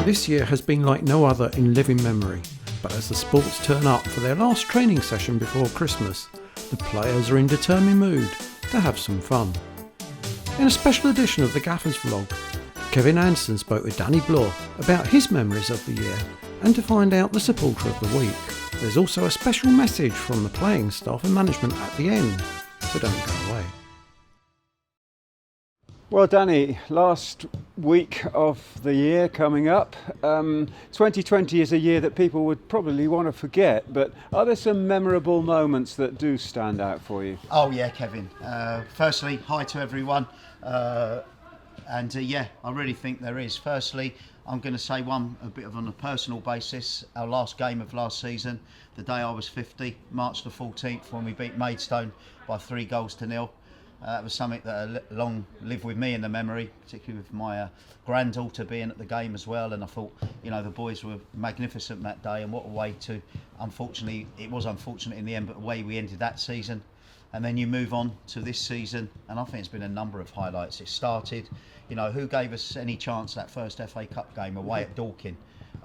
This year has been like no other in living memory, but as the sports turn up for their last training session before Christmas, the players are in determined mood to have some fun. In a special edition of the Gaffer's vlog, Kevin Anderson spoke with Danny Bloor about his memories of the year and to find out the supporter of the week. There's also a special message from the playing staff and management at the end, so don't go away. Well, Danny, last week of the year coming up. 2020 is a year that people would probably want to forget, but are there some memorable moments that do stand out for you? Oh yeah, Kevin. Firstly, hi to everyone. Yeah, I really think there is. Firstly, I'm going to say one a bit of on a personal basis. Our last game of last season, the day I was 50, March the 14th, when we beat Maidstone by 3-0. That was something that long lived with me in the memory, particularly with my granddaughter being at the game as well. And I thought, you know, the boys were magnificent that day, and what a way to, unfortunately, it was unfortunate in the end, but the way we ended that season. And then you move on to this season, and I think it's been a number of highlights. It started, you know, who gave us any chance that first FA Cup game away at Dorking?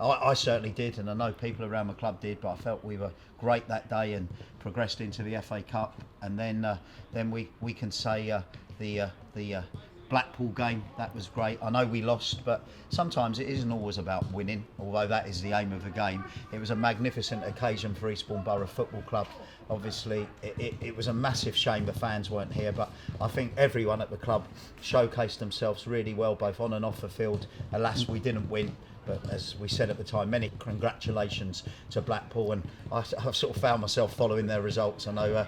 I certainly did, and I know people around the club did, but I felt we were great that day and progressed into the FA Cup. And then we can say the Blackpool game, that was great. I know we lost, but sometimes it isn't always about winning, although that is the aim of the game. It was a magnificent occasion for Eastbourne Borough Football Club. Obviously, it was a massive shame the fans weren't here, but I think everyone at the club showcased themselves really well, both on and off the field. Alas, we didn't win. But as we said at the time, many congratulations to Blackpool, and I've sort of found myself following their results. I know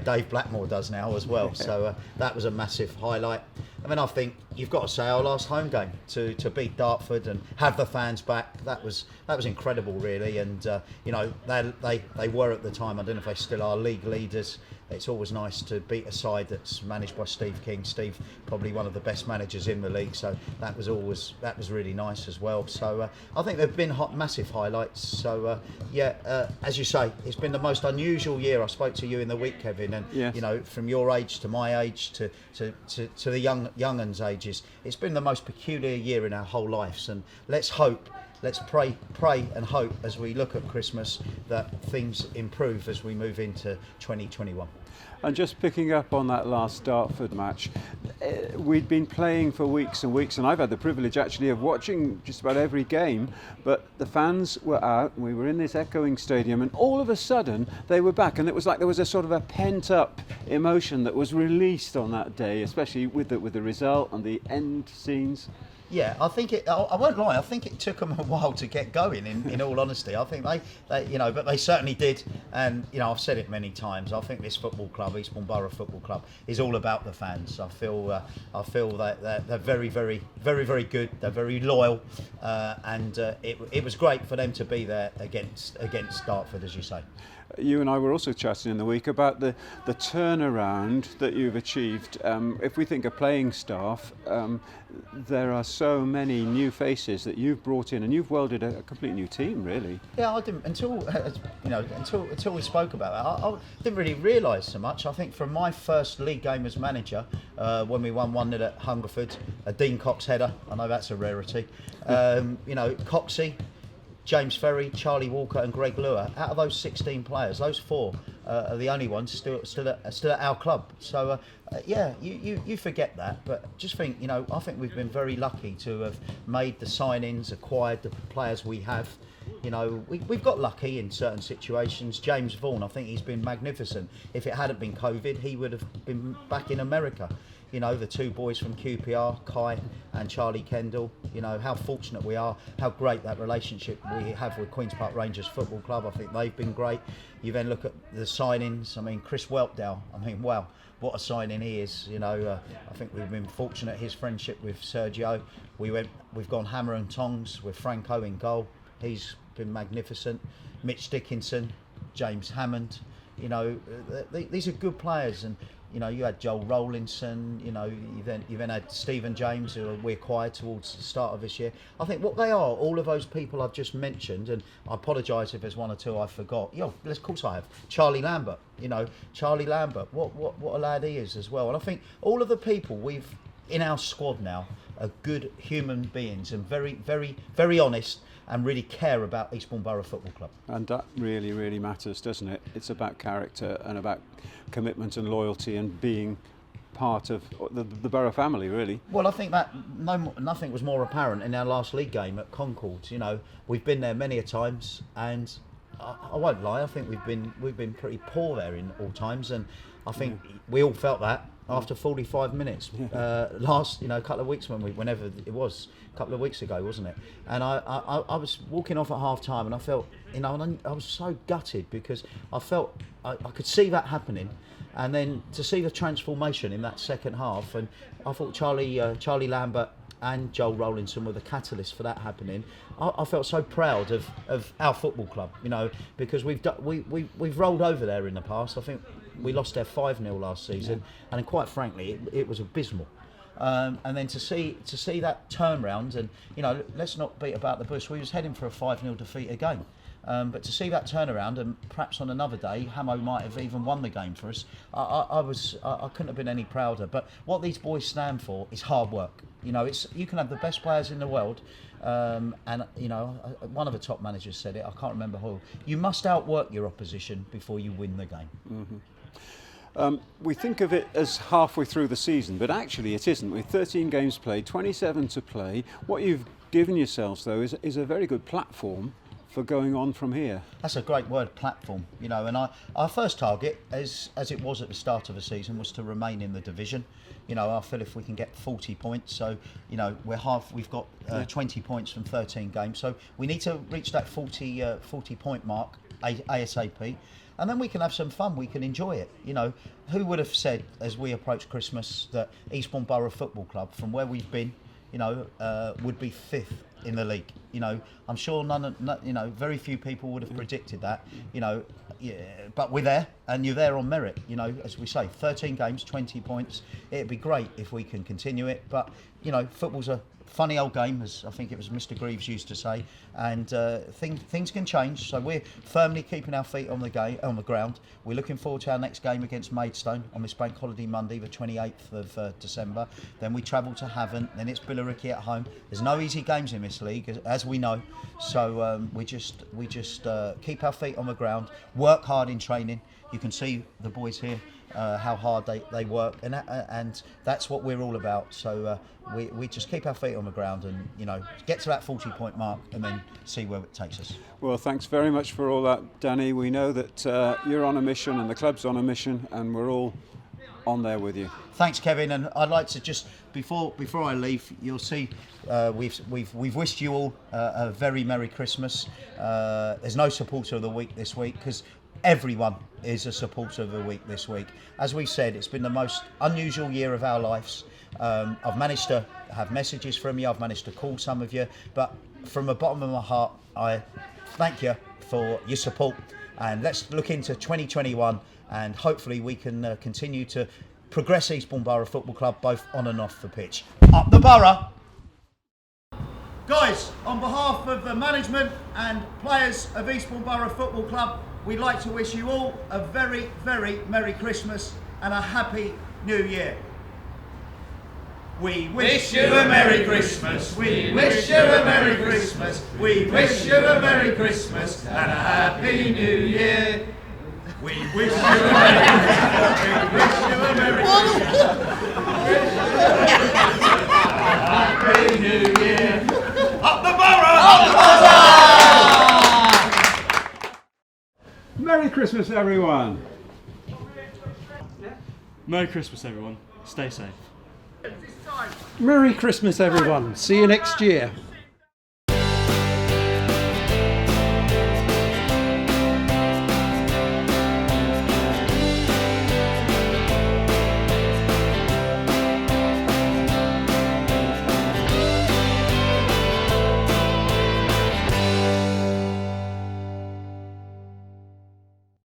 Dave Blackmore does now as well, so that was a massive highlight. I mean, I think you've got to say our last home game to beat Dartford and have the fans back. That was incredible, really. And you know, they were at the time. I don't know if they still are league leaders. It's always nice to beat a side that's managed by Steve King. Steve, probably one of the best managers in the league, so that was really nice as well. So I think there've been massive highlights. So as you say, it's been the most unusual year. I spoke to you in the week, Kevin, and yes. You know, from your age to my age to the young uns' ages, it's been the most peculiar year in our whole lives. And let's pray and hope as we look at Christmas that things improve as we move into 2021. And just picking up on that last Dartford match, we'd been playing for weeks and weeks, and I've had the privilege actually of watching just about every game, but the fans were out, we were in this echoing stadium, and all of a sudden they were back, and it was like there was a sort of a pent-up emotion that was released on that day, especially with the result and the end scenes. Yeah, I think I won't lie. I think it took them a while to get going. In all honesty, I think they, you know, but they certainly did. And you know, I've said it many times. I think this football club, Eastbourne Borough Football Club, is all about the fans. I feel that they're very, very, very, very good. They're very loyal, and it was great for them to be there against Dartford, as you say. You and I were also chatting in the week about the turnaround that you've achieved. If we think of playing staff, there are so many new faces that you've brought in, and you've welded a complete new team, really. Yeah, I didn't until we spoke about that. I didn't really realise so much. I think from my first league game as manager, when we won 1-0 at Hungerford, a Dean Cox header. I know that's a rarity. You know, Coxey, James Ferry, Charlie Walker and Greg Luer. Out of those 16 players, those 4 are the only ones still at our club. So you forget that, but just think, you know, I think we've been very lucky to have made the signings, acquired the players we have. You know, we've got lucky in certain situations. James Vaughan, I think he's been magnificent. If it hadn't been COVID, he would have been back in America. You know, the 2 boys from QPR, Kai and Charlie Kendall, you know, how fortunate we are, how great that relationship we have with Queen's Park Rangers Football Club. I think they've been great. You then look at the signings. I mean, Chris Weltdale, I mean, wow, what a signing he is. You know, I think we've been fortunate, his friendship with Sergio. We've gone hammer and tongs with Franco in goal. He's been magnificent. Mitch Dickinson, James Hammond, you know, these are good players. And you know, you had Joel Rowlinson, you know, you then had Stephen James, who we acquired towards the start of this year. I think what they are, all of those people I've just mentioned, and I apologise if there's 1 or 2 I forgot. Of course I have. Charlie Lambert, you know, what a lad he is as well. And I think all of the people we've in our squad now are good human beings and very, very, very honest and really care about Eastbourne Borough Football Club. And that really, really matters, doesn't it? It's about character and about commitment and loyalty and being part of the Borough family, really. Well, I think that nothing was more apparent in our last league game at Concord. You know, we've been there many a times, and I won't lie, I think we've been pretty poor there in all times, and I think we all felt that after 45 minutes last, couple of weeks whenever it was, a couple of weeks ago, wasn't it? And I was walking off at half time, and I felt, I was so gutted because I felt I could see that happening. And then to see the transformation in that second half, and I thought Charlie Lambert and Joel Rowlinson were the catalyst for that happening. I felt so proud of our football club, because we've rolled over there in the past. I think we lost there 5-0 last season, and quite frankly, it was abysmal. And then to see that turnaround, and let's not beat about the bush. We was heading for a 5-0 defeat again. But to see that turnaround, and perhaps on another day, Hamo might have even won the game for us. I couldn't have been any prouder. But what these boys stand for is hard work. You can have the best players in the world, and one of the top managers said it. I can't remember who. You must outwork your opposition before you win the game. Mm-hmm. We think of it as halfway through the season, but actually it isn't. With 13 games played, 27 to play, what you've given yourselves though is a very good platform for going on from here. That's a great word, platform. And our first target, as it was at the start of the season, was to remain in the division. I feel if we can get 40 points, so we've got 20 points from 13 games, so we need to reach that 40 point mark ASAP, and then we can have some fun. We can enjoy it. Who would have said as we approach Christmas that Eastbourne Borough Football Club, from where we've been, would be 5th in the league? I'm sure very few people would have predicted that. But we're there, and you're there on merit. As we say, 13 games, 20 points. It'd be great if we can continue it. But football's a funny old game, as I think it was Mr. Greaves used to say, and things can change. So we're firmly keeping our feet on the ground. We're looking forward to our next game against Maidstone on this bank holiday Monday, the 28th of December. Then we travel to Havant. Then it's Billericay at home. There's no easy games in this league, as we know. So we just keep our feet on the ground, work hard in training. You can see the boys here, how hard they work, and that's what we're all about. So we just keep our feet on the ground and get to that 40 point mark and then see where it takes us. Well, thanks very much for all that, Danny. We know that you're on a mission and the club's on a mission, and we're all on there with you. Thanks, Kevin. And I'd like to just before I leave, you'll see we've wished you all a very Merry Christmas. There's no supporter of the week this week because everyone is a supporter of the week this week. As we said, it's been the most unusual year of our lives. I've managed to have messages from you, I've managed to call some of you, but from the bottom of my heart, I thank you for your support, and let's look into 2021 and hopefully we can continue to progress Eastbourne Borough Football Club both on and off the pitch. Up the Borough! Guys, on behalf of the management and players of Eastbourne Borough Football Club, we'd like to wish you all a very, very Merry Christmas and a Happy New Year. We wish you a Merry Christmas. We wish you a Merry Christmas. We wish you a Merry Christmas and a Happy New Year. We wish you a Merry Christmas. We wish you a Merry Christmas. Happy New Year. Up the Borough! Up the Borough! Merry Christmas, everyone. Merry Christmas, everyone. Stay safe. Merry Christmas, everyone. See you next year.